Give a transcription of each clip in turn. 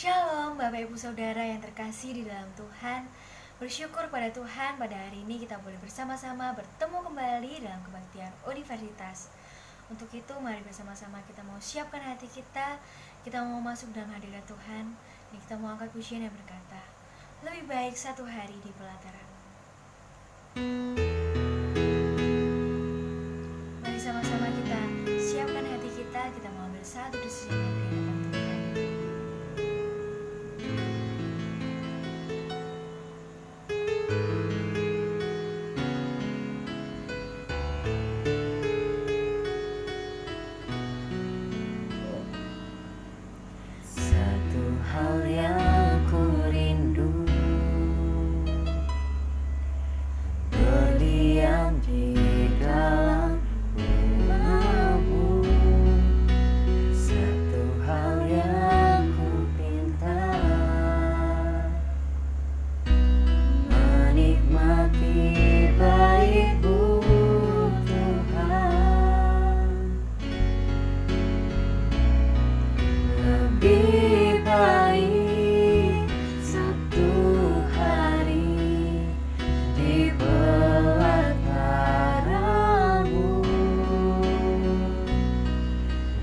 Shalom Bapak Ibu Saudara yang terkasih di dalam Tuhan. Bersyukur pada Tuhan pada hari ini kita boleh bersama-sama bertemu kembali dalam kebaktian Universitas. Untuk itu mari bersama-sama kita mau siapkan hati kita mau masuk dalam hadirat Tuhan, dan kita mau angkat pujian yang berkata, lebih baik satu hari di pelataran. Mari sama-sama kita siapkan hati kita mau ambil satu decision di hadapan Tuhan. Satu hal yang ku rindu, berdiam di dalam rumah-Mu. Satu hal yang ku pinta, menikmati baik-Mu Tuhan. Lebih baik satu hari di pelataran-Mu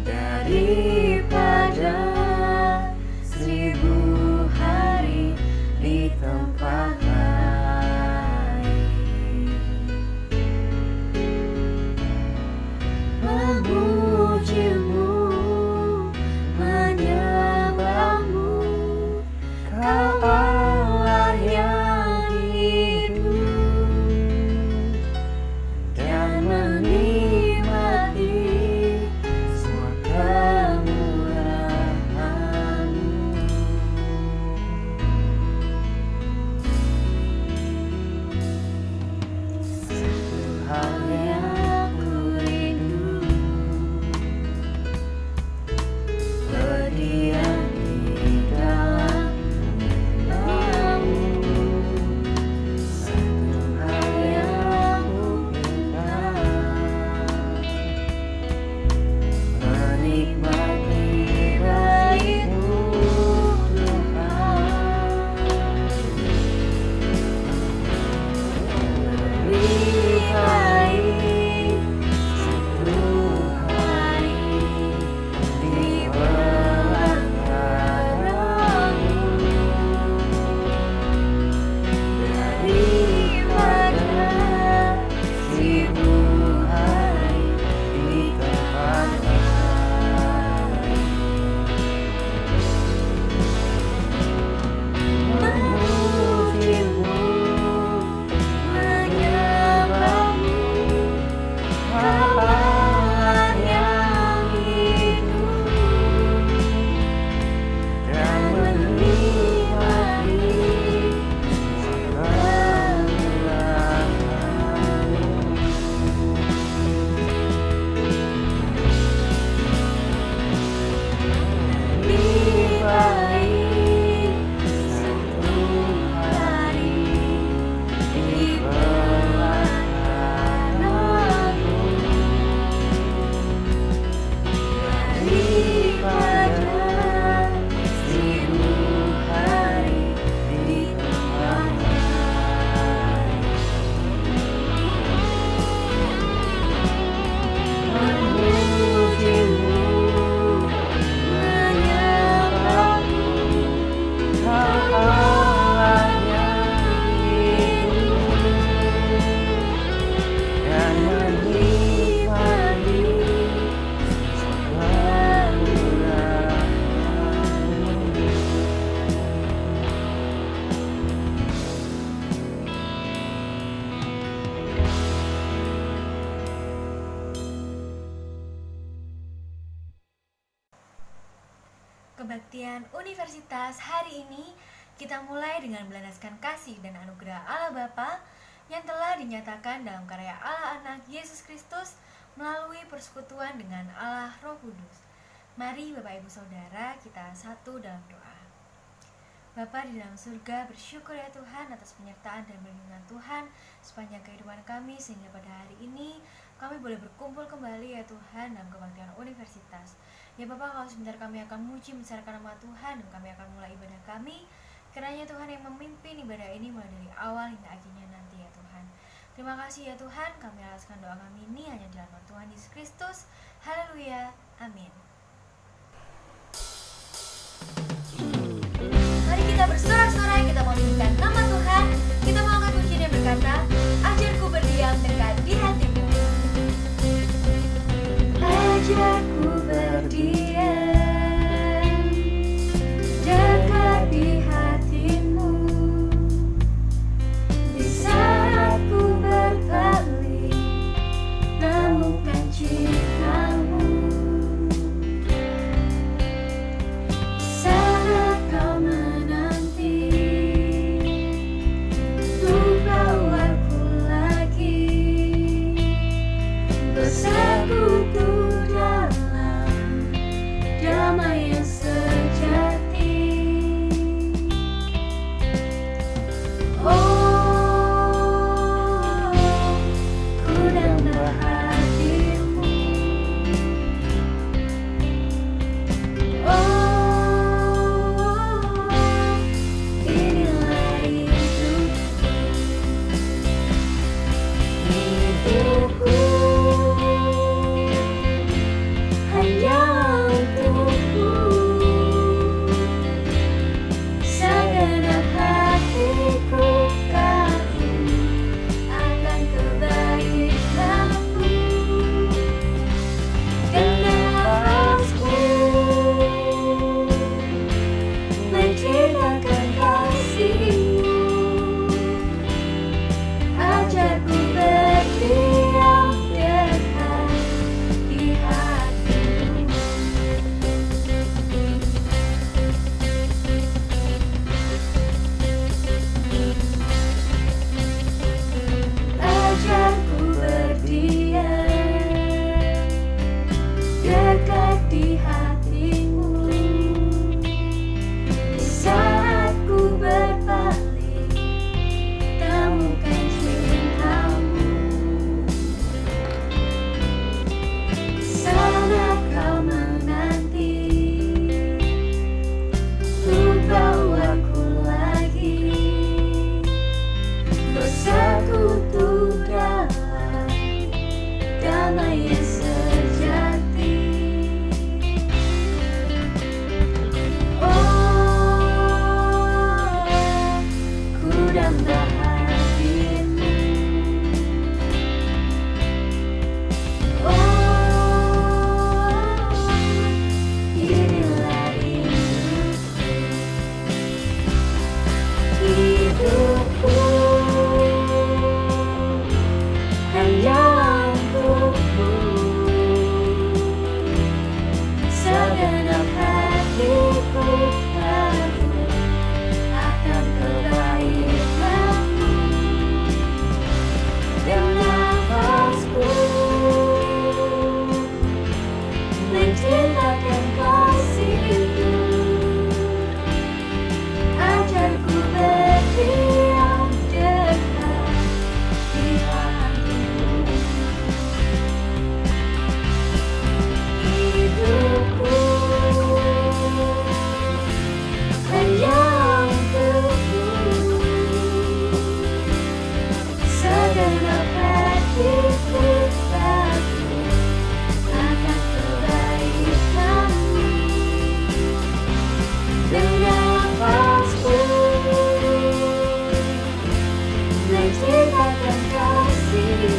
daripada 1000 hari di tempat lain. Memuji-Mu, menyembah-Mu, Kau Allah yang hidup, dan menikmati semua kemurahan-Mu. Satu hal yang ku rindu, berdiam di dalam rumah-Mu. Satu hal yang ku pinta, menikmati baik-Mu Tuhan. Lebih baik satu hari di pelataran-Mu daripada 1000 hari di tempat lain. Memuji-Mu, menyembah-Mu, Kau Allah yang hidup, dan menikmati semua kemurahan-Mu. Lebih baik satu hari di pelataran-Mu daripada 1000 hari di tempat lain. Memuji-Mu, menyembah-Mu, Kau Allah yang hidup, dan menikmati semua kemurahan-Mu. Kebaktian Universitas hari ini kita mulai dengan melandaskan kasih dan anugerah Allah Bapa yang telah dinyatakan dalam karya Allah Anak Yesus Kristus melalui persekutuan dengan Allah Roh Kudus. Mari Bapak Ibu Saudara kita satu dalam doa. Bapa di dalam surga, bersyukur ya Tuhan atas penyertaan dan perlindungan Tuhan sepanjang kehidupan kami, sehingga pada hari ini kami boleh berkumpul kembali ya Tuhan dalam kebaktian universitas. Ya Bapa, kalau sebentar kami akan memuji membesarkan nama Tuhan dan kami akan mulai ibadah kami, kiranya Tuhan yang memimpin ibadah ini mulai dari awal hingga akhirnya nanti ya Tuhan. Terima kasih ya Tuhan, kami alaskan doa kami ini hanya di dalam Tuhan Yesus Kristus. Haleluya, amin. Mari kita bersorak-sorai, kita menunjukkan nama Tuhan. Kita mau angkat pujian yang berkata, ajarku berdiam dekat di hatimu. Ajarku berdiam dekat di hatimu. Di saat ku berpaling, temukan cintamu. Sana kau menanti untuk bawaku lagi bersekutu dalam damai yang sejati. Oh, ku nambah hatimu. Oh, inilah hidupku hanya untukmu. Segenap hatiku kagum akan kebaikanmu, dan nafasku menceritakan kasihmu. Ajarku berdiam dekat di hatimu. Ajarku berdiam dekat di hatimu. Di saat ku berpaling, temukan cintamu. Sana kau menanti untuk bawaku lagi bersekutu dalam damai yang sejati. Oh, ku nambah hatimu. Oh, inilah hidupku hanya untukmu. Segenap hatiku kagum akan kebaikanmu, dan nafasku menceritakan kasihmu. Ajarku berdiam dekat di hatimu. Hidupku hanya untukmu. Segenap hatiku kagum akan kebaikanmu, dan nafasku menceritakan kasihmu.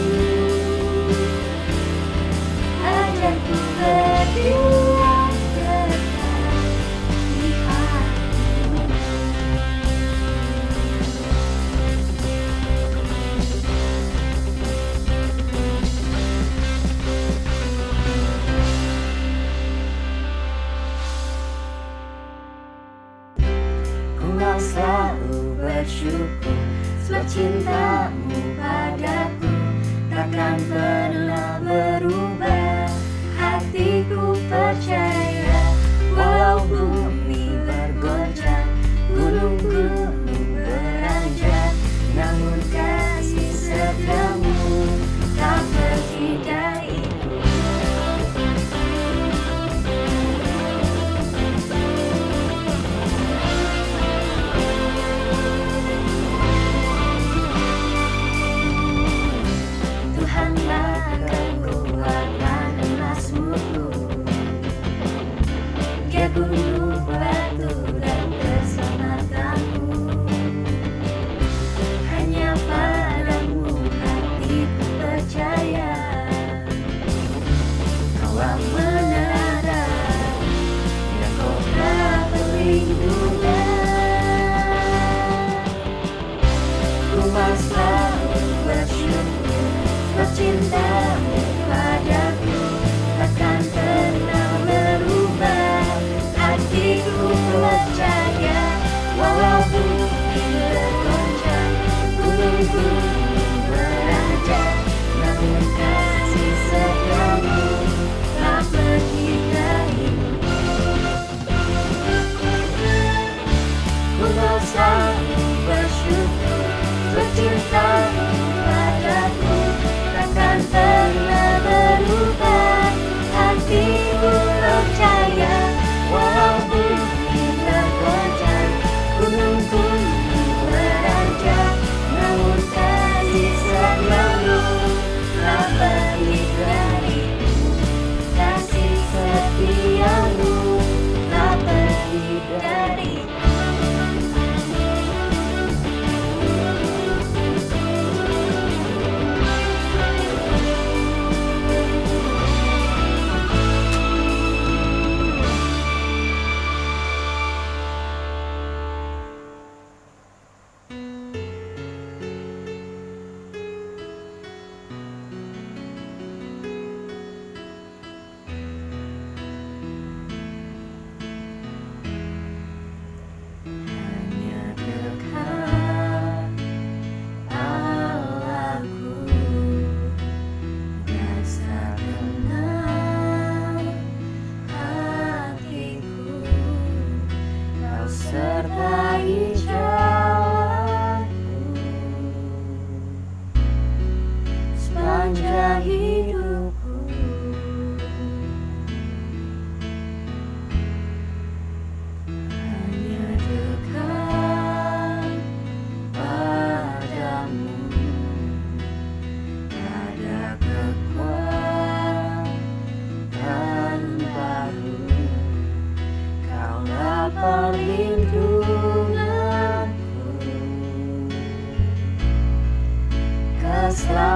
Ajarku berdiam dekat di hatimu. Ku mau selalu bersyukur sebab cintamu padaku takkan pernah berubah. Hatiku percaya walau bumi bergoncang, gunung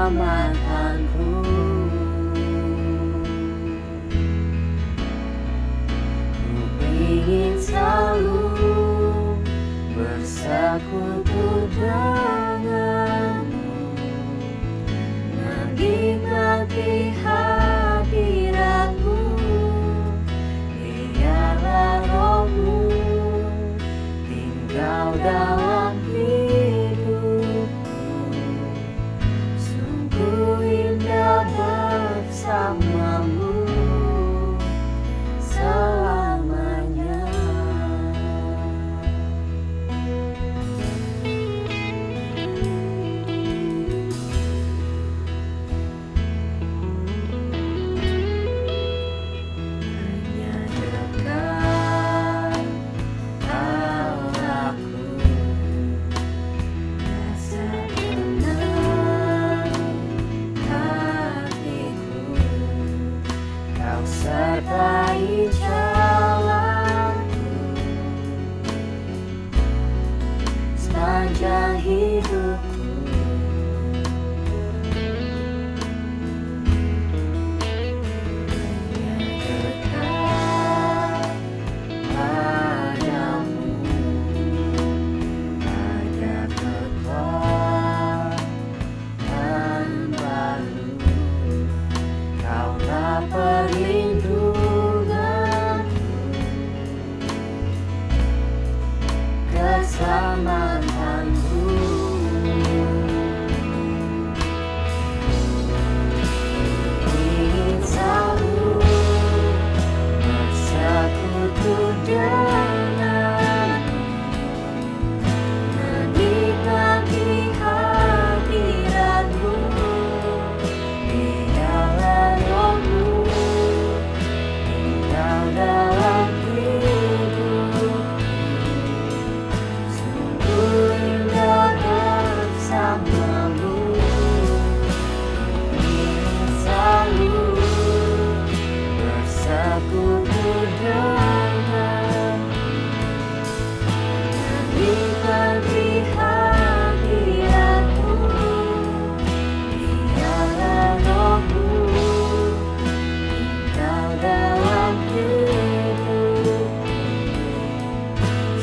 keselamatanku. Ku ingin selalu bersekutu denganmu, menikmati hadiratmu. Biarlah rohmu tinggal dalam hidupku. Sungguh indah bersamamu selamanya. Hanya dekat Allahku, rasa tenang hatiku. Kau sertai jalanku sepanjang hidupku. Dekat padamu ada kekuatan baru. Kaulah perlindunganku, keselamatanku. Ingin selalu bersekutu denganmu, menikmati hadiratmu. Biarlah rohmu tinggal dalam hidupku. Sungguh indah bersamamu. Ingin selalu bersekutu denganmu, menikmati hadiratmu. Biarlah rohmu tinggal dalam hidupku.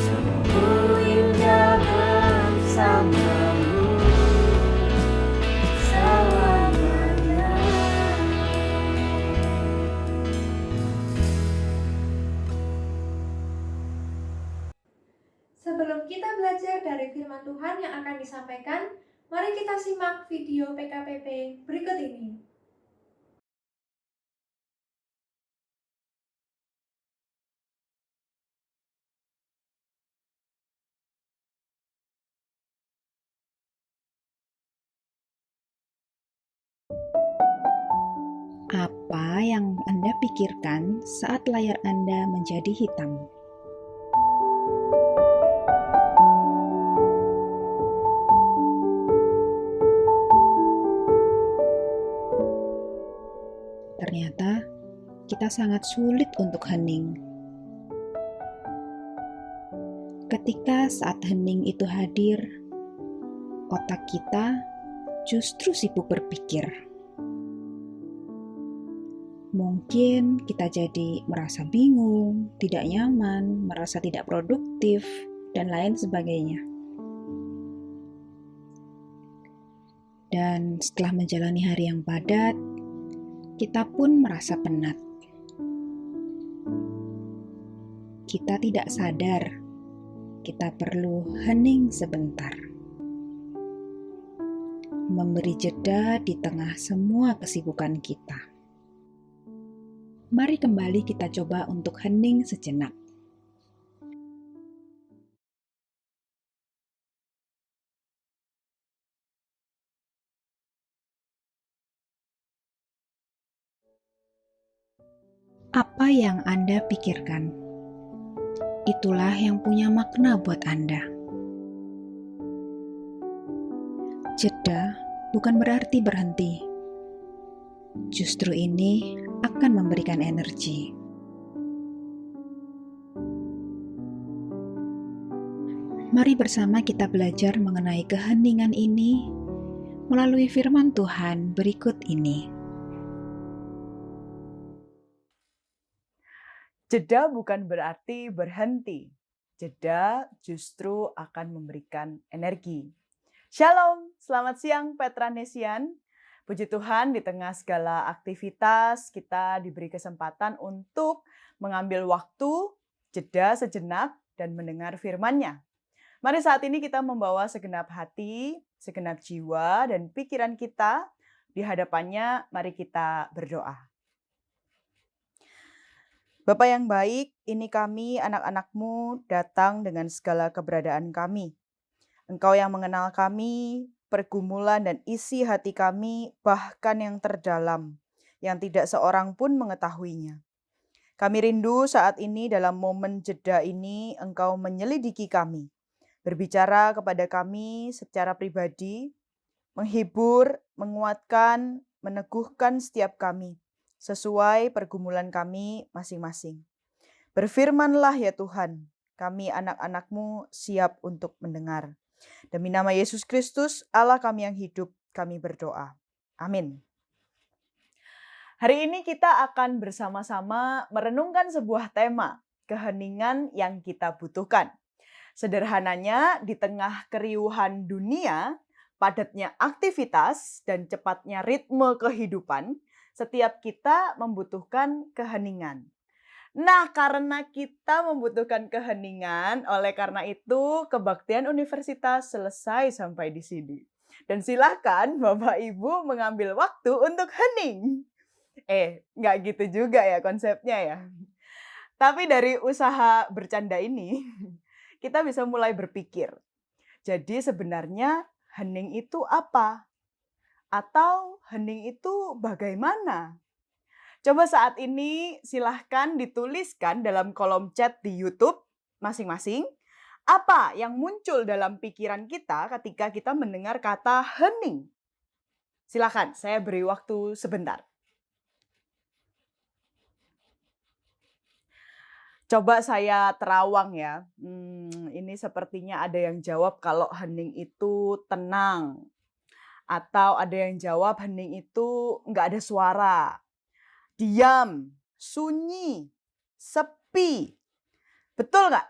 Sungguh indah bersamamu selamanya. Sebelum kita belajar dari firman Tuhan yang akan disampaikan, mari kita simak video PKPP berikut ini. Apa yang Anda pikirkan saat layar Anda menjadi hitam? Ternyata kita sangat sulit untuk hening. Ketika saat hening itu hadir, otak kita justru sibuk berpikir. Mungkin kita jadi merasa bingung, tidak nyaman, merasa tidak produktif, dan lain sebagainya. Dan setelah menjalani hari yang padat, kita pun merasa penat. Kita tidak sadar, kita perlu hening sebentar. Memberi jeda di tengah semua kesibukan kita. Mari kembali kita coba untuk hening sejenak. Apa yang Anda pikirkan? Itulah yang punya makna buat Anda. Jeda bukan berarti berhenti. Justru ini akan memberikan energi. Mari bersama kita belajar mengenai keheningan ini, melalui firman Tuhan berikut ini. Jeda bukan berarti berhenti. Jeda justru akan memberikan energi. Shalom, selamat siang Petranesian. Puji Tuhan, di tengah segala aktivitas kita diberi kesempatan untuk mengambil waktu, jeda sejenak, dan mendengar firman-Nya. Mari saat ini kita membawa segenap hati, segenap jiwa, dan pikiran kita di hadapan-Nya. Mari kita berdoa. Bapa yang baik, ini kami anak-anak-Mu datang dengan segala keberadaan kami. Engkau yang mengenal kami, pergumulan dan isi hati kami, bahkan yang terdalam, yang tidak seorang pun mengetahuinya. Kami rindu saat ini dalam momen jeda ini, Engkau menyelidiki kami, berbicara kepada kami secara pribadi, menghibur, menguatkan, meneguhkan setiap kami, sesuai pergumulan kami masing-masing. Berfirmanlah ya Tuhan, kami anak-anak-Mu siap untuk mendengar. Demi nama Yesus Kristus, Allah kami yang hidup, kami berdoa. Amin. Hari ini kita akan bersama-sama merenungkan sebuah tema, keheningan yang kita butuhkan. Sederhananya, di tengah keriuhan dunia, padatnya aktivitas, dan cepatnya ritme kehidupan, setiap kita membutuhkan keheningan. Nah, karena kita membutuhkan keheningan, oleh karena itu kebaktian universitas selesai sampai di sini. Dan silakan Bapak Ibu mengambil waktu untuk hening. Nggak gitu juga ya konsepnya ya. Tapi dari usaha bercanda ini, kita bisa mulai berpikir. Jadi sebenarnya hening itu apa? Atau hening itu bagaimana? Coba saat ini silahkan dituliskan dalam kolom chat di YouTube masing-masing. Apa yang muncul dalam pikiran kita ketika kita mendengar kata hening? Silahkan, saya beri waktu sebentar. Coba saya terawang ya. Ini sepertinya ada yang jawab kalau hening itu tenang. Atau ada yang jawab hening itu nggak ada suara, diam, sunyi, sepi. Betul nggak?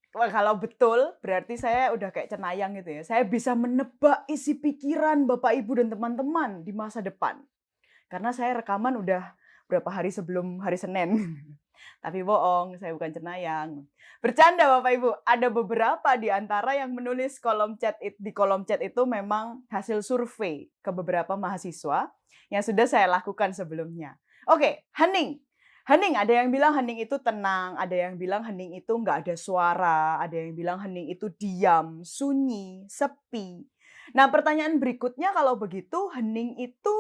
Kalau betul, berarti saya udah kayak cenayang gitu ya. Saya bisa menebak isi pikiran Bapak Ibu dan teman-teman di masa depan. Karena saya rekaman udah berapa hari sebelum hari Senin. Tapi bohong, saya bukan cenayang. Bercanda Bapak Ibu, ada beberapa di antara yang menulis di kolom chat itu memang hasil survei ke beberapa mahasiswa yang sudah saya lakukan sebelumnya. Oke, hening. Hening, ada yang bilang hening itu tenang, ada yang bilang hening itu nggak ada suara, ada yang bilang hening itu diam, sunyi, sepi. Nah, pertanyaan berikutnya kalau begitu, hening itu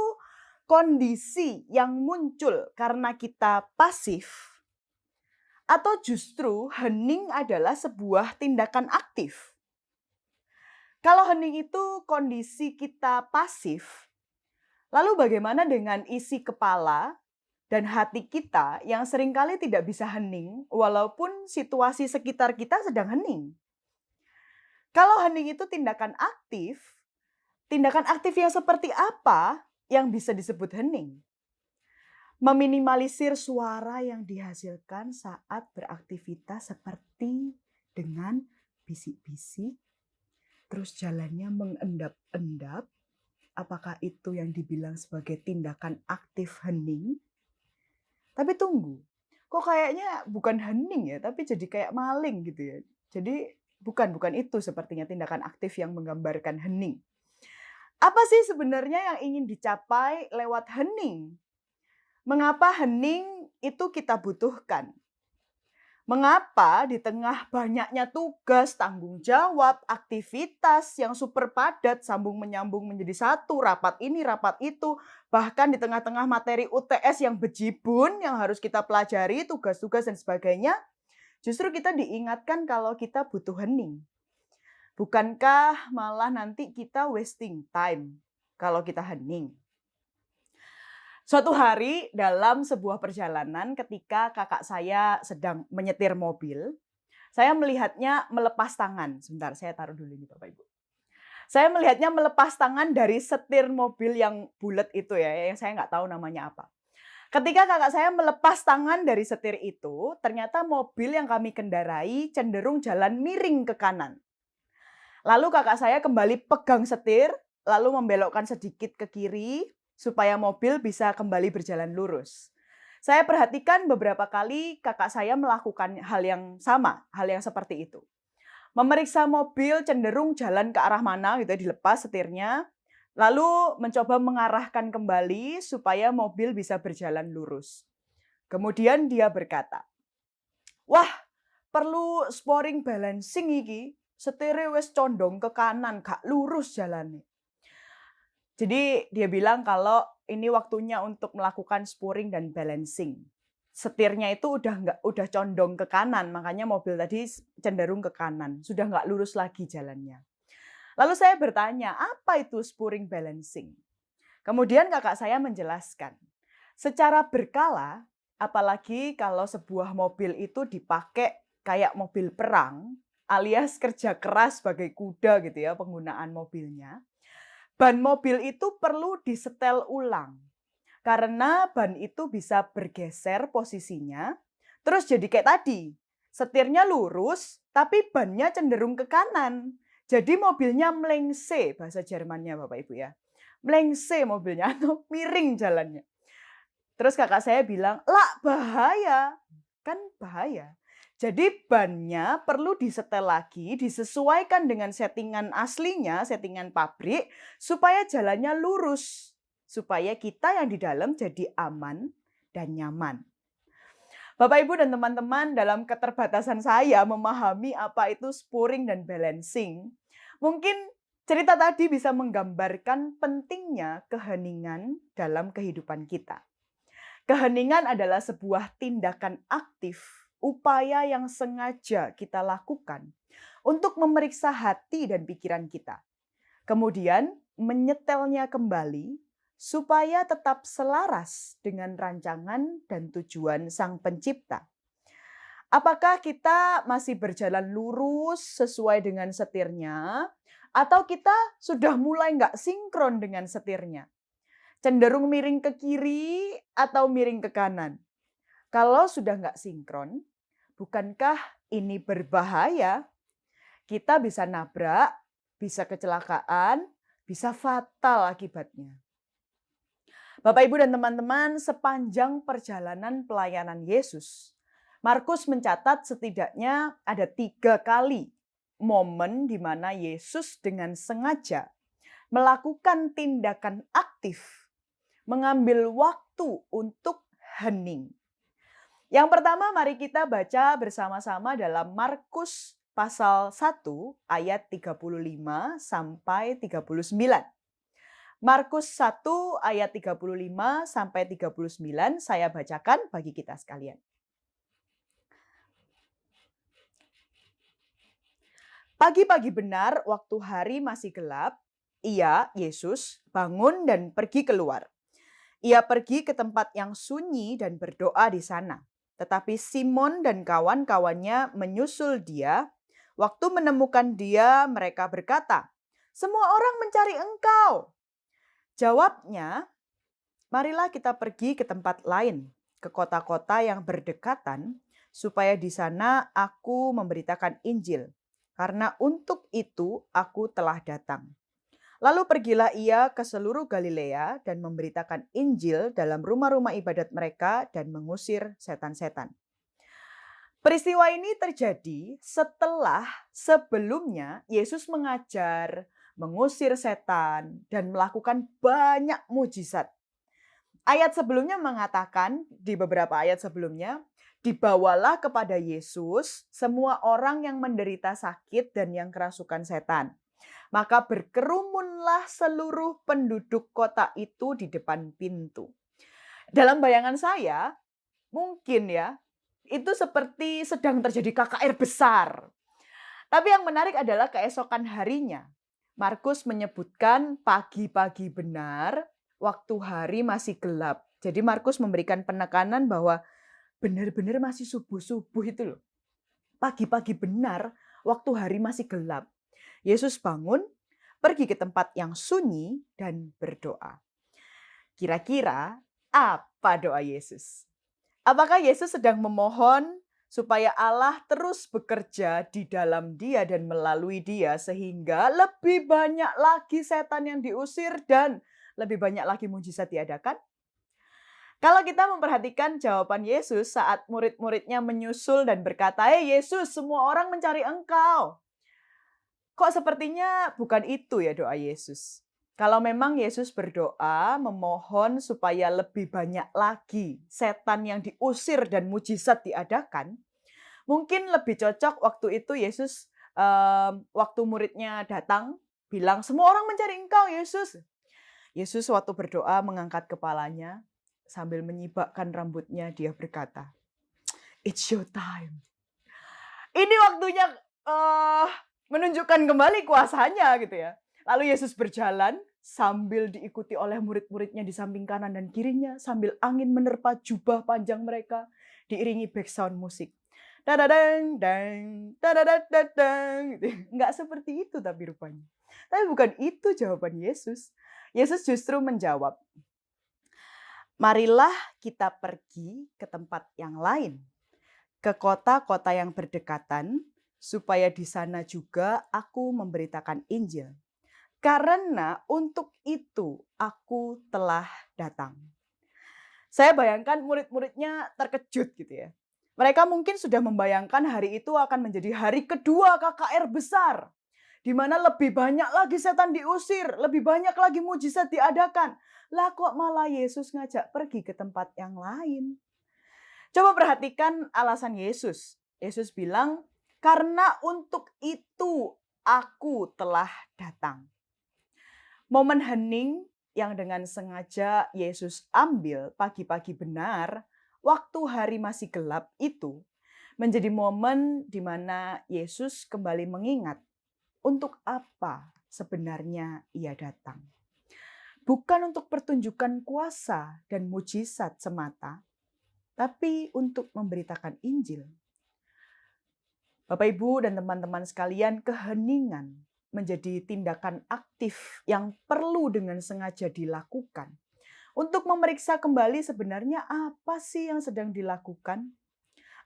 kondisi yang muncul karena kita pasif, atau justru hening adalah sebuah tindakan aktif? Kalau hening itu kondisi kita pasif, lalu bagaimana dengan isi kepala dan hati kita yang seringkali tidak bisa hening walaupun situasi sekitar kita sedang hening? Kalau hening itu tindakan aktif yang seperti apa yang bisa disebut hening? Meminimalisir suara yang dihasilkan saat beraktivitas seperti dengan bisik-bisik, terus jalannya mengendap-endap. Apakah itu yang dibilang sebagai tindakan aktif hening? Tapi tunggu, kok kayaknya bukan hening ya, tapi jadi kayak maling gitu ya. Jadi bukan itu sepertinya tindakan aktif yang menggambarkan hening. Apa sih sebenarnya yang ingin dicapai lewat hening? Mengapa hening itu kita butuhkan? Mengapa di tengah banyaknya tugas, tanggung jawab, aktivitas yang super padat, sambung menyambung menjadi satu, rapat ini, rapat itu, bahkan di tengah-tengah materi UTS yang bejibun, yang harus kita pelajari, tugas-tugas dan sebagainya, justru kita diingatkan kalau kita butuh hening. Bukankah malah nanti kita wasting time kalau kita hening? Suatu hari dalam sebuah perjalanan ketika kakak saya sedang menyetir mobil, saya melihatnya melepas tangan. Sebentar, saya taruh dulu ini Bapak Ibu. Saya melihatnya melepas tangan dari setir mobil yang bulat itu ya, yang saya nggak tahu namanya apa. Ketika kakak saya melepas tangan dari setir itu, ternyata mobil yang kami kendarai cenderung jalan miring ke kanan. Lalu kakak saya kembali pegang setir, lalu membelokkan sedikit ke kiri, supaya mobil bisa kembali berjalan lurus. Saya perhatikan beberapa kali kakak saya melakukan hal yang sama, hal yang seperti itu. Memeriksa mobil cenderung jalan ke arah mana gitu ya, dilepas setirnya, lalu mencoba mengarahkan kembali supaya mobil bisa berjalan lurus. Kemudian dia berkata, "Wah, perlu sporing balancing iki, setirnya wis condong ke kanan, gak lurus jalannya." Jadi dia bilang kalau ini waktunya untuk melakukan sporing dan balancing. Setirnya itu udah condong ke kanan, makanya mobil tadi cenderung ke kanan, sudah nggak lurus lagi jalannya. Lalu saya bertanya, apa itu sporing balancing? Kemudian kakak saya menjelaskan, secara berkala, apalagi kalau sebuah mobil itu dipakai kayak mobil perang, alias kerja keras sebagai kuda gitu ya penggunaan mobilnya, ban mobil itu perlu disetel ulang. Karena ban itu bisa bergeser posisinya, terus jadi kayak tadi, setirnya lurus, tapi bannya cenderung ke kanan. Jadi mobilnya melengse, bahasa Jermannya Bapak Ibu ya. Melengse mobilnya atau miring jalannya. Terus kakak saya bilang, lah bahaya, kan bahaya. Jadi bannya perlu disetel lagi, disesuaikan dengan settingan aslinya, settingan pabrik, supaya jalannya lurus. Supaya kita yang di dalam jadi aman dan nyaman. Bapak, Ibu, dan teman-teman, dalam keterbatasan saya memahami apa itu sporing dan balancing, mungkin cerita tadi bisa menggambarkan pentingnya keheningan dalam kehidupan kita. Keheningan adalah sebuah tindakan aktif, upaya yang sengaja kita lakukan untuk memeriksa hati dan pikiran kita. Kemudian menyetelnya kembali supaya tetap selaras dengan rancangan dan tujuan Sang Pencipta. Apakah kita masih berjalan lurus sesuai dengan setirnya, atau kita sudah mulai nggak sinkron dengan setirnya? Cenderung miring ke kiri atau miring ke kanan? Kalau sudah nggak sinkron, bukankah ini berbahaya? Kita bisa nabrak, bisa kecelakaan, bisa fatal akibatnya. Bapak, Ibu, dan teman-teman, sepanjang perjalanan pelayanan Yesus, Markus mencatat setidaknya ada 3 kali momen di mana Yesus dengan sengaja melakukan tindakan aktif, mengambil waktu untuk hening. Yang pertama, mari kita baca bersama-sama dalam Markus pasal 1 ayat 35 sampai 39. Markus 1 ayat 35 sampai 39 saya bacakan bagi kita sekalian. Pagi-pagi benar waktu hari masih gelap, ia, Yesus, bangun dan pergi keluar. Ia pergi ke tempat yang sunyi dan berdoa di sana. Tetapi Simon dan kawan-kawannya menyusul dia. Waktu menemukan dia, mereka berkata, "Semua orang mencari engkau." Jawabnya, "Marilah kita pergi ke tempat lain, ke kota-kota yang berdekatan, supaya di sana aku memberitakan Injil, karena untuk itu aku telah datang." Lalu pergilah ia ke seluruh Galilea dan memberitakan Injil dalam rumah-rumah ibadat mereka dan mengusir setan-setan. Peristiwa ini terjadi setelah sebelumnya Yesus mengajar, mengusir setan, dan melakukan banyak mujizat. Ayat sebelumnya mengatakan, di beberapa ayat sebelumnya, dibawalah kepada Yesus semua orang yang menderita sakit dan yang kerasukan setan. Maka berkerumunlah seluruh penduduk kota itu di depan pintu. Dalam bayangan saya, mungkin ya, itu seperti sedang terjadi KKR besar. Tapi yang menarik adalah keesokan harinya. Markus menyebutkan pagi-pagi benar, waktu hari masih gelap. Jadi Markus memberikan penekanan bahwa benar-benar masih subuh-subuh itu loh. Pagi-pagi benar, waktu hari masih gelap. Yesus bangun, pergi ke tempat yang sunyi dan berdoa. Kira-kira apa doa Yesus? Apakah Yesus sedang memohon supaya Allah terus bekerja di dalam dia dan melalui dia sehingga lebih banyak lagi setan yang diusir dan lebih banyak lagi mujizat diadakan? Kalau kita memperhatikan jawaban Yesus saat murid-muridnya menyusul dan berkata, "Hei Yesus, semua orang mencari Engkau." Kok sepertinya bukan itu ya doa Yesus. Kalau memang Yesus berdoa memohon supaya lebih banyak lagi setan yang diusir dan mujizat diadakan, mungkin lebih cocok waktu itu Yesus waktu muridnya datang bilang, "Semua orang mencari Engkau, Yesus." Yesus waktu berdoa mengangkat kepalanya sambil menyibakkan rambutnya, dia berkata, "It's your time." Ini waktunya menunjukkan kembali kuasanya gitu ya. Lalu Yesus berjalan sambil diikuti oleh murid-muridnya di samping kanan dan kirinya sambil angin menerpa jubah panjang mereka diiringi background musik. Dadadang dang, dadadadadang gitu. Enggak seperti itu tapi rupanya. Tapi bukan itu jawaban Yesus. Yesus justru menjawab, "Marilah kita pergi ke tempat yang lain, ke kota-kota yang berdekatan, supaya di sana juga aku memberitakan Injil. Karena untuk itu aku telah datang." Saya bayangkan murid-muridnya terkejut gitu ya. Mereka mungkin sudah membayangkan hari itu akan menjadi hari kedua KKR besar, di mana lebih banyak lagi setan diusir, lebih banyak lagi mujizat diadakan. Lah kok malah Yesus ngajak pergi ke tempat yang lain? Coba perhatikan alasan Yesus. Yesus bilang, "Karena untuk itu aku telah datang." Momen hening yang dengan sengaja Yesus ambil pagi-pagi benar, waktu hari masih gelap itu, menjadi momen di mana Yesus kembali mengingat untuk apa sebenarnya ia datang. Bukan untuk pertunjukan kuasa dan mujizat semata, tapi untuk memberitakan Injil. Bapak, Ibu, dan teman-teman sekalian, keheningan menjadi tindakan aktif yang perlu dengan sengaja dilakukan untuk memeriksa kembali sebenarnya apa sih yang sedang dilakukan,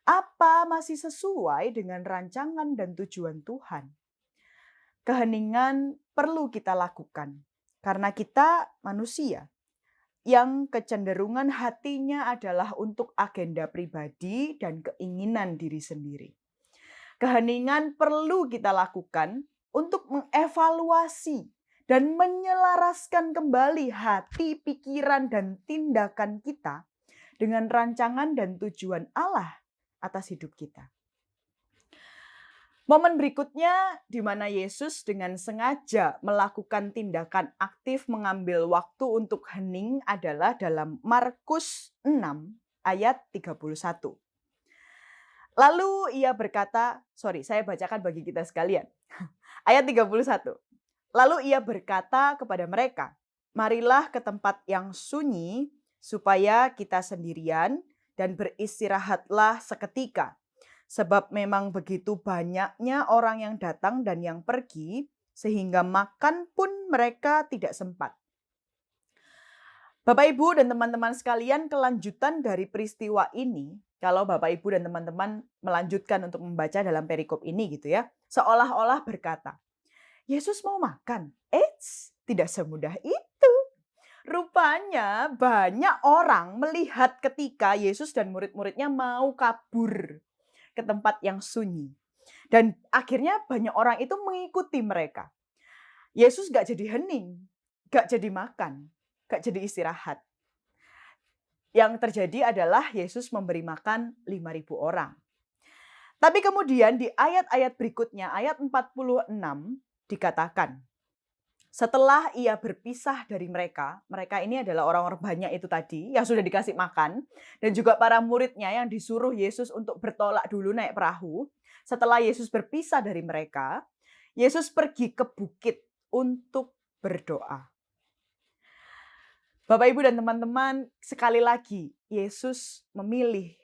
apa masih sesuai dengan rancangan dan tujuan Tuhan. Keheningan perlu kita lakukan karena kita manusia yang kecenderungan hatinya adalah untuk agenda pribadi dan keinginan diri sendiri. Keheningan perlu kita lakukan untuk mengevaluasi dan menyelaraskan kembali hati, pikiran, dan tindakan kita dengan rancangan dan tujuan Allah atas hidup kita. Momen berikutnya di mana Yesus dengan sengaja melakukan tindakan aktif mengambil waktu untuk hening adalah dalam Markus 6 ayat 31. Lalu ia berkata, saya bacakan bagi kita sekalian. Ayat 31. Lalu ia berkata kepada mereka, "Marilah ke tempat yang sunyi supaya kita sendirian dan beristirahatlah seketika. Sebab memang begitu banyaknya orang yang datang dan yang pergi, sehingga makan pun mereka tidak sempat." Bapak, Ibu, dan teman-teman sekalian, kelanjutan dari peristiwa ini, kalau Bapak, Ibu, dan teman-teman melanjutkan untuk membaca dalam perikop ini gitu ya, seolah-olah berkata, Yesus mau makan. Eits, tidak semudah itu. Rupanya banyak orang melihat ketika Yesus dan murid-muridnya mau kabur ke tempat yang sunyi. Dan akhirnya banyak orang itu mengikuti mereka. Yesus gak jadi hening, gak jadi makan, gak jadi istirahat. Yang terjadi adalah Yesus memberi makan 5.000 orang. Tapi kemudian di ayat-ayat berikutnya, ayat 46 dikatakan, setelah ia berpisah dari mereka ini adalah orang-orang banyak itu tadi yang sudah dikasih makan, dan juga para muridnya yang disuruh Yesus untuk bertolak dulu naik perahu. Setelah Yesus berpisah dari mereka, Yesus pergi ke bukit untuk berdoa. Bapak, Ibu, dan teman-teman, sekali lagi Yesus memilih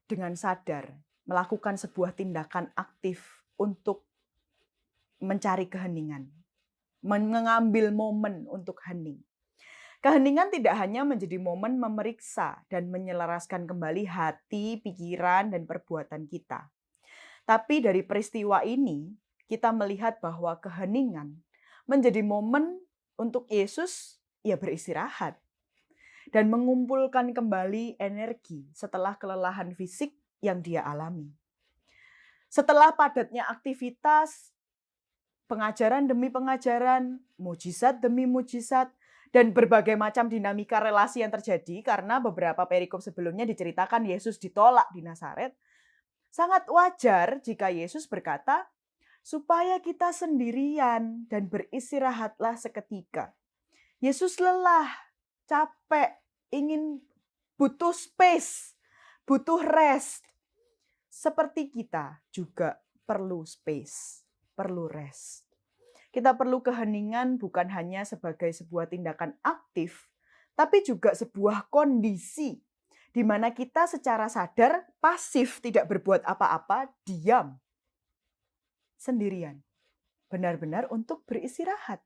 dengan sadar melakukan sebuah tindakan aktif untuk mencari keheningan. mengambil momen untuk hening. Keheningan tidak hanya menjadi momen memeriksa dan menyelaraskan kembali hati, pikiran, dan perbuatan kita. Tapi dari peristiwa ini, kita melihat bahwa keheningan menjadi momen untuk Yesus beristirahat dan mengumpulkan kembali energi setelah kelelahan fisik yang dia alami. Setelah padatnya aktivitas, pengajaran demi pengajaran, mujizat demi mujizat, dan berbagai macam dinamika relasi yang terjadi karena beberapa perikop sebelumnya diceritakan Yesus ditolak di Nazaret, sangat wajar jika Yesus berkata, supaya kita sendirian dan beristirahatlah seketika. Yesus lelah, capek, butuh space, butuh rest. Seperti kita juga perlu space, perlu rest. Kita perlu keheningan bukan hanya sebagai sebuah tindakan aktif, tapi juga sebuah kondisi di mana kita secara sadar pasif, tidak berbuat apa-apa, diam, sendirian. Benar-benar untuk beristirahat.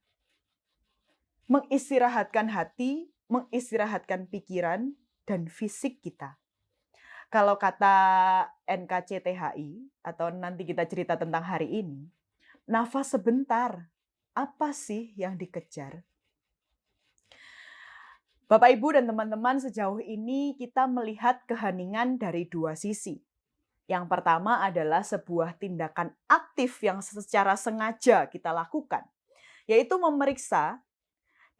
Mengistirahatkan hati, mengistirahatkan pikiran, dan fisik kita. Kalau kata NKCTHI, atau nanti kita cerita tentang hari ini, nafas sebentar, apa sih yang dikejar? Bapak, Ibu, dan teman-teman, sejauh ini kita melihat keheningan dari dua sisi. Yang pertama adalah sebuah tindakan aktif yang secara sengaja kita lakukan, yaitu memeriksa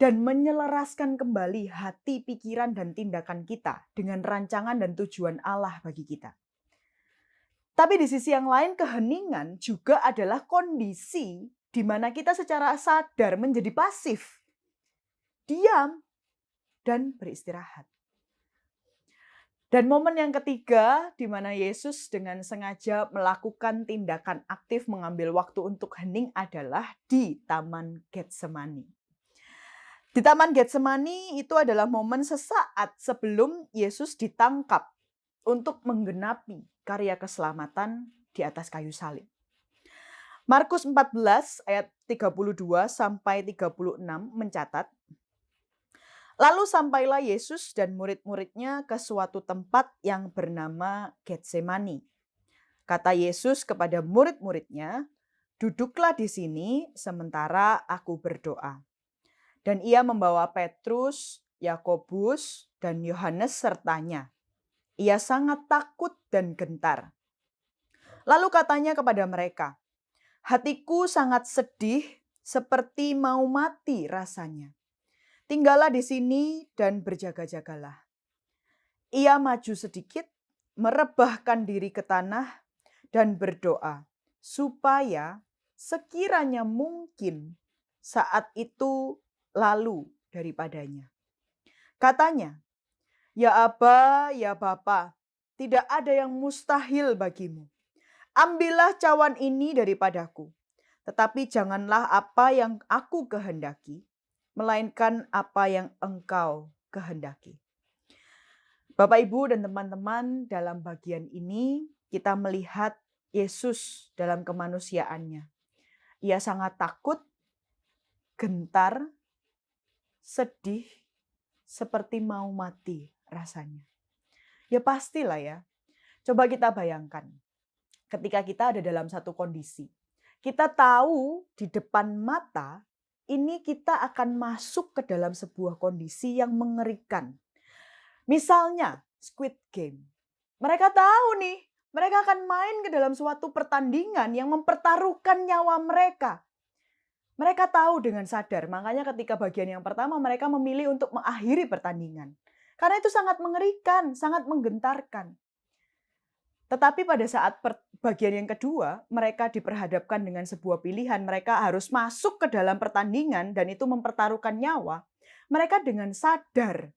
dan menyelaraskan kembali hati, pikiran, dan tindakan kita dengan rancangan dan tujuan Allah bagi kita. Tapi di sisi yang lain, keheningan juga adalah kondisi di mana kita secara sadar menjadi pasif, diam, dan beristirahat. Dan momen yang ketiga, di mana Yesus dengan sengaja melakukan tindakan aktif mengambil waktu untuk hening adalah di Taman Getsemani. Di Taman Getsemani itu adalah momen sesaat sebelum Yesus ditangkap untuk menggenapi karya keselamatan di atas kayu salib. Markus 14 ayat 32 sampai 36 mencatat, lalu sampailah Yesus dan murid-muridnya ke suatu tempat yang bernama Getsemani. Kata Yesus kepada murid-muridnya, duduklah di sini sementara aku berdoa. Dan ia membawa Petrus, Yakobus, dan Yohanes sertanya. Ia sangat takut dan gentar. Lalu katanya kepada mereka, hatiku sangat sedih seperti mau mati rasanya. Tinggallah di sini dan berjaga-jagalah. Ia maju sedikit, merebahkan diri ke tanah dan berdoa, supaya sekiranya mungkin saat itu lalu daripadanya. Katanya, ya Aba, ya Bapa, tidak ada yang mustahil bagimu. Ambillah cawan ini daripadaku, tetapi janganlah apa yang aku kehendaki, melainkan apa yang engkau kehendaki. Bapak, Ibu, dan teman-teman, dalam bagian ini kita melihat Yesus dalam kemanusiaannya. Ia sangat takut, gentar, sedih, seperti mau mati rasanya. Ya pastilah ya. Coba kita bayangkan. Ketika kita ada dalam satu kondisi, kita tahu di depan mata ini kita akan masuk ke dalam sebuah kondisi yang mengerikan. Misalnya Squid Game. Mereka tahu nih, mereka akan main ke dalam suatu pertandingan yang mempertaruhkan nyawa mereka. Mereka tahu dengan sadar, makanya ketika bagian yang pertama mereka memilih untuk mengakhiri pertandingan. Karena itu sangat mengerikan, sangat menggentarkan. Tetapi pada saat bagian yang kedua, mereka diperhadapkan dengan sebuah pilihan. Mereka harus masuk ke dalam pertandingan dan itu mempertaruhkan nyawa. Mereka dengan sadar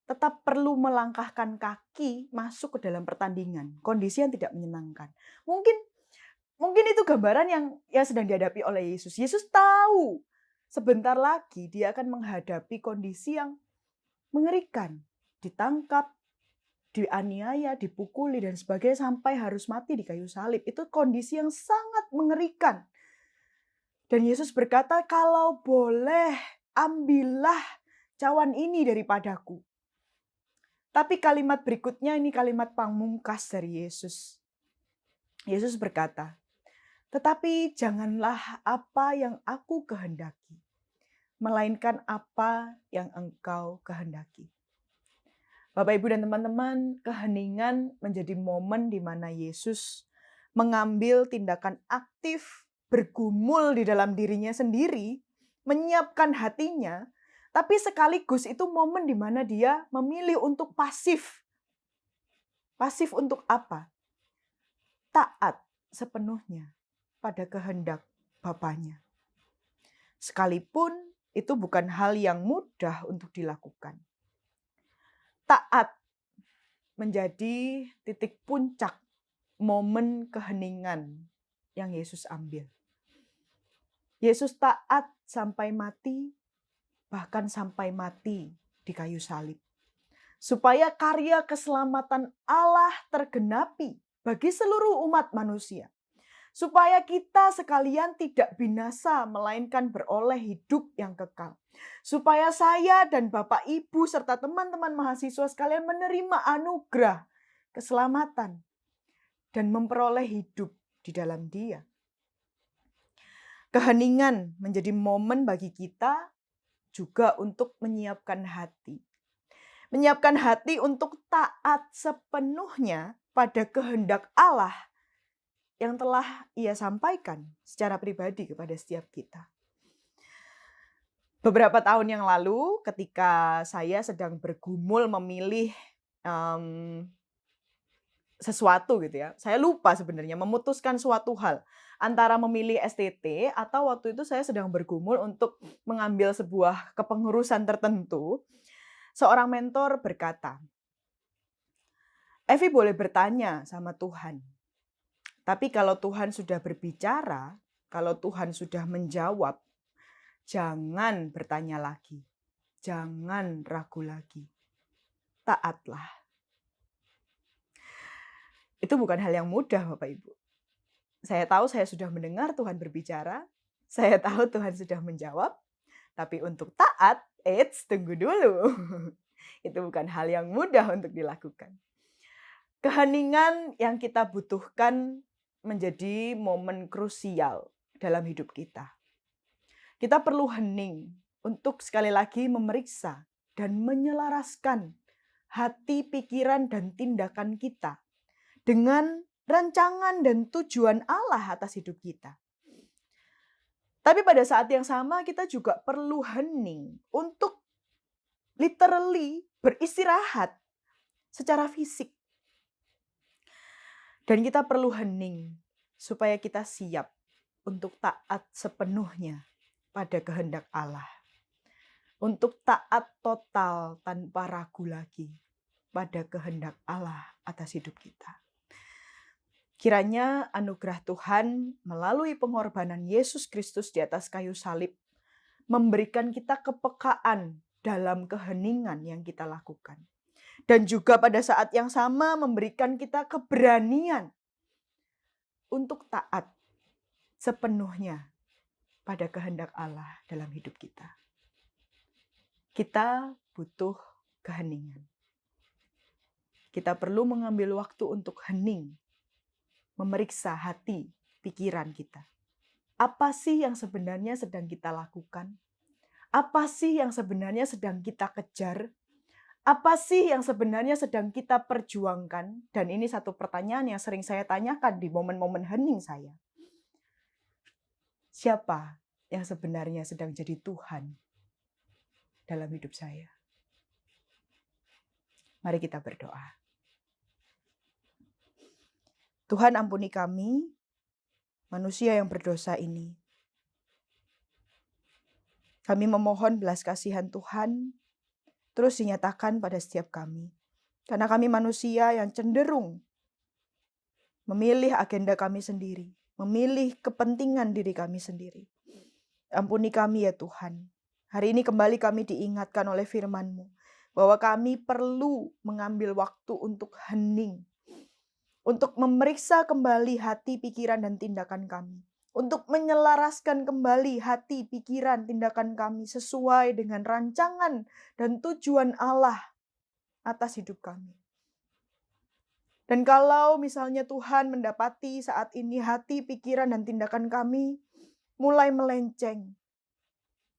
tetap perlu melangkahkan kaki masuk ke dalam pertandingan. Kondisi yang tidak menyenangkan. Mungkin itu gambaran yang sedang dihadapi oleh Yesus. Yesus tahu sebentar lagi dia akan menghadapi kondisi yang mengerikan. Ditangkap, dianiaya, dipukuli, dan sebagainya sampai harus mati di kayu salib. Itu kondisi yang sangat mengerikan. Dan Yesus berkata, kalau boleh, ambillah cawan ini daripadaku. Tapi kalimat berikutnya ini kalimat pamungkas dari Yesus. Yesus berkata, tetapi janganlah apa yang aku kehendaki, melainkan apa yang engkau kehendaki. Bapak, Ibu, dan teman-teman, keheningan menjadi momen di mana Yesus mengambil tindakan aktif, bergumul di dalam dirinya sendiri, menyiapkan hatinya, tapi sekaligus itu momen di mana dia memilih untuk pasif. Pasif untuk apa? Taat sepenuhnya pada kehendak Bapanya. Sekalipun itu bukan hal yang mudah untuk dilakukan. Taat menjadi titik puncak momen keheningan yang Yesus ambil. Yesus taat sampai mati, bahkan sampai mati di kayu salib. Supaya karya keselamatan Allah tergenapi bagi seluruh umat manusia. Supaya kita sekalian tidak binasa, melainkan beroleh hidup yang kekal. Supaya saya dan Bapak, Ibu, serta teman-teman mahasiswa sekalian menerima anugerah, keselamatan, dan memperoleh hidup di dalam Dia. Keheningan menjadi momen bagi kita juga untuk menyiapkan hati. Menyiapkan hati untuk taat sepenuhnya pada kehendak Allah yang telah Ia sampaikan secara pribadi kepada setiap kita. Beberapa tahun yang lalu ketika saya sedang bergumul memilih sesuatu gitu ya. Saya lupa sebenarnya memutuskan suatu hal antara memilih STT atau waktu itu saya sedang bergumul untuk mengambil sebuah kepengurusan tertentu. Seorang mentor berkata, Evi boleh bertanya sama Tuhan. Tapi kalau Tuhan sudah berbicara, kalau Tuhan sudah menjawab, jangan bertanya lagi. Jangan ragu lagi. Taatlah. Itu bukan hal yang mudah, Bapak Ibu. Saya tahu saya sudah mendengar Tuhan berbicara, saya tahu Tuhan sudah menjawab, tapi untuk taat, tunggu dulu. Itu bukan hal yang mudah untuk dilakukan. Keheningan yang kita butuhkan menjadi momen krusial dalam hidup kita. Kita perlu hening untuk sekali lagi memeriksa dan menyelaraskan hati, pikiran, dan tindakan kita dengan rancangan dan tujuan Allah atas hidup kita. Tapi pada saat yang sama kita juga perlu hening untuk literally beristirahat secara fisik. Dan kita perlu hening supaya kita siap untuk taat sepenuhnya pada kehendak Allah. Untuk taat total tanpa ragu lagi pada kehendak Allah atas hidup kita. Kiranya anugerah Tuhan melalui pengorbanan Yesus Kristus di atas kayu salib memberikan kita kepekaan dalam keheningan yang kita lakukan. Dan juga pada saat yang sama memberikan kita keberanian untuk taat sepenuhnya pada kehendak Allah dalam hidup kita. Kita butuh keheningan. Kita perlu mengambil waktu untuk hening, memeriksa hati, pikiran kita. Apa sih yang sebenarnya sedang kita lakukan? Apa sih yang sebenarnya sedang kita kejar? Apa sih yang sebenarnya sedang kita perjuangkan? Dan ini satu pertanyaan yang sering saya tanyakan di momen-momen hening saya. Siapa yang sebenarnya sedang jadi Tuhan dalam hidup saya? Mari kita berdoa. Tuhan, ampuni kami, manusia yang berdosa ini. Kami memohon belas kasihan Tuhan terus dinyatakan pada setiap kami. Karena kami manusia yang cenderung memilih agenda kami sendiri, memilih kepentingan diri kami sendiri. Ampuni kami ya Tuhan. Hari ini kembali kami diingatkan oleh firman-Mu bahwa kami perlu mengambil waktu untuk hening, untuk memeriksa kembali hati, pikiran, dan tindakan kami. untuk menyelaraskan kembali hati, pikiran, tindakan kami sesuai dengan rancangan dan tujuan Allah atas hidup kami. Dan kalau misalnya Tuhan mendapati saat ini hati, pikiran, dan tindakan kami mulai melenceng,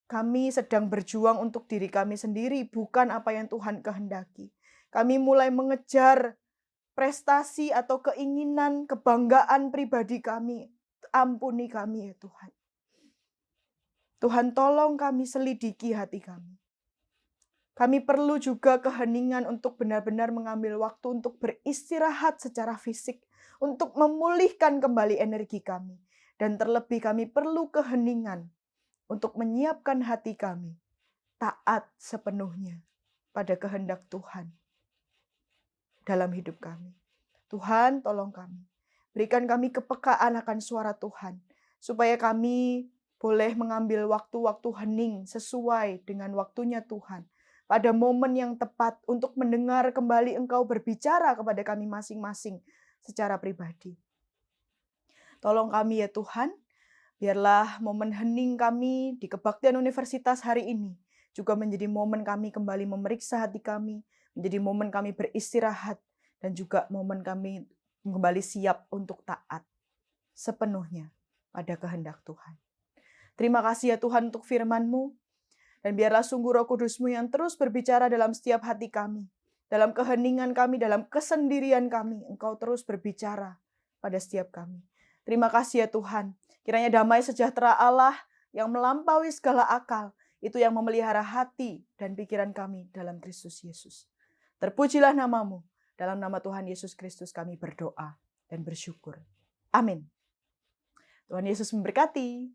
kami sedang berjuang untuk diri kami sendiri, bukan apa yang Tuhan kehendaki. Kami mulai mengejar prestasi atau keinginan, kebanggaan pribadi kami. Ampuni kami ya Tuhan. Tuhan tolong kami selidiki hati kami. Kami perlu juga keheningan untuk benar-benar mengambil waktu untuk beristirahat secara fisik, untuk memulihkan kembali energi kami. Dan terlebih kami perlu keheningan untuk menyiapkan hati kami taat sepenuhnya pada kehendak Tuhan dalam hidup kami. Tuhan tolong kami. Berikan kami kepekaan akan suara Tuhan, supaya kami boleh mengambil waktu-waktu hening sesuai dengan waktunya Tuhan. Pada momen yang tepat untuk mendengar kembali Engkau berbicara kepada kami masing-masing secara pribadi. Tolong kami ya Tuhan, biarlah momen hening kami di Kebaktian Universitas hari ini juga menjadi momen kami kembali memeriksa hati kami, menjadi momen kami beristirahat, dan juga momen kami kembali siap untuk taat sepenuhnya pada kehendak Tuhan. Terima kasih ya Tuhan untuk firman-Mu, dan biarlah sungguh Roh Kudus-Mu yang terus berbicara dalam setiap hati kami, dalam keheningan kami, dalam kesendirian kami, Engkau terus berbicara pada setiap kami. Terima kasih ya Tuhan, kiranya damai sejahtera Allah yang melampaui segala akal, itu yang memelihara hati dan pikiran kami dalam Kristus Yesus. Terpujilah nama-Mu. Dalam nama Tuhan Yesus Kristus kami berdoa dan bersyukur. Amin. Tuhan Yesus memberkati.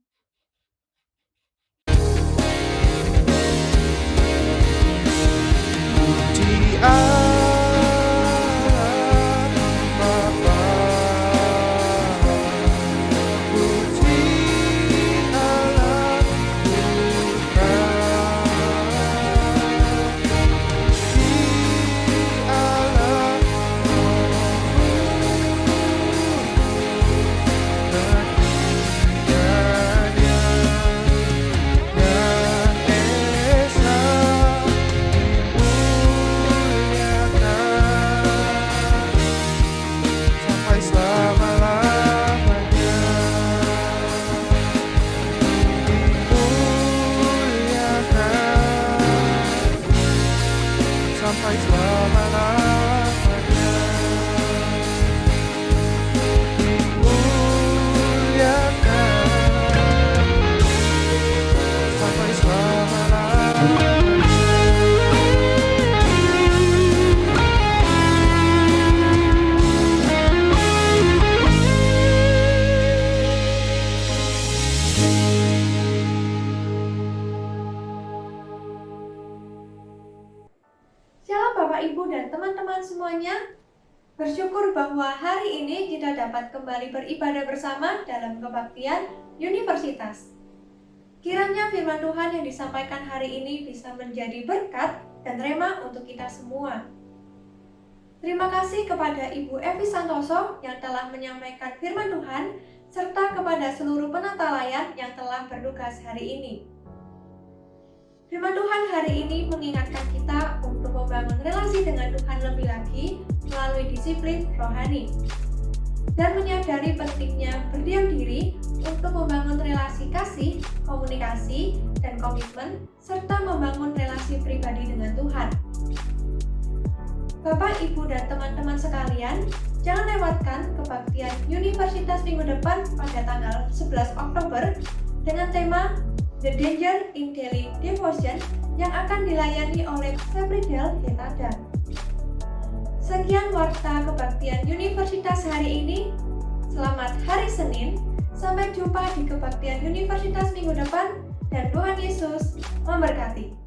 sampai selama-lamanya. Dimuliakan sampai selama-lamanya. Shalom Bapak Ibu dan teman-teman semuanya. Bersyukur bahwa hari ini kita dapat kembali beribadah bersama dalam kebaktian Universitas. Kiranya firman Tuhan yang disampaikan hari ini bisa menjadi berkat dan rema untuk kita semua. Terima kasih kepada Ibu Evi Santoso yang telah menyampaikan firman Tuhan, serta kepada seluruh penata layar yang telah bertugas hari ini. Firman Tuhan hari ini mengingatkan kita untuk membangun relasi dengan Tuhan lebih lagi melalui disiplin rohani, dan menyadari pentingnya berdiam diri untuk membangun relasi kasih, komunikasi, dan komitmen, serta membangun relasi pribadi dengan Tuhan. Bapak, Ibu, dan teman-teman sekalian, jangan lewatkan kebaktian Universitas minggu depan pada tanggal 11 Oktober dengan tema The Danger in Daily Devotion yang akan dilayani oleh Sepridel Hetada. Sekian warta kebaktian Universitas hari ini. Selamat hari Senin. Sampai jumpa di kebaktian Universitas minggu depan, dan Tuhan Yesus memberkati.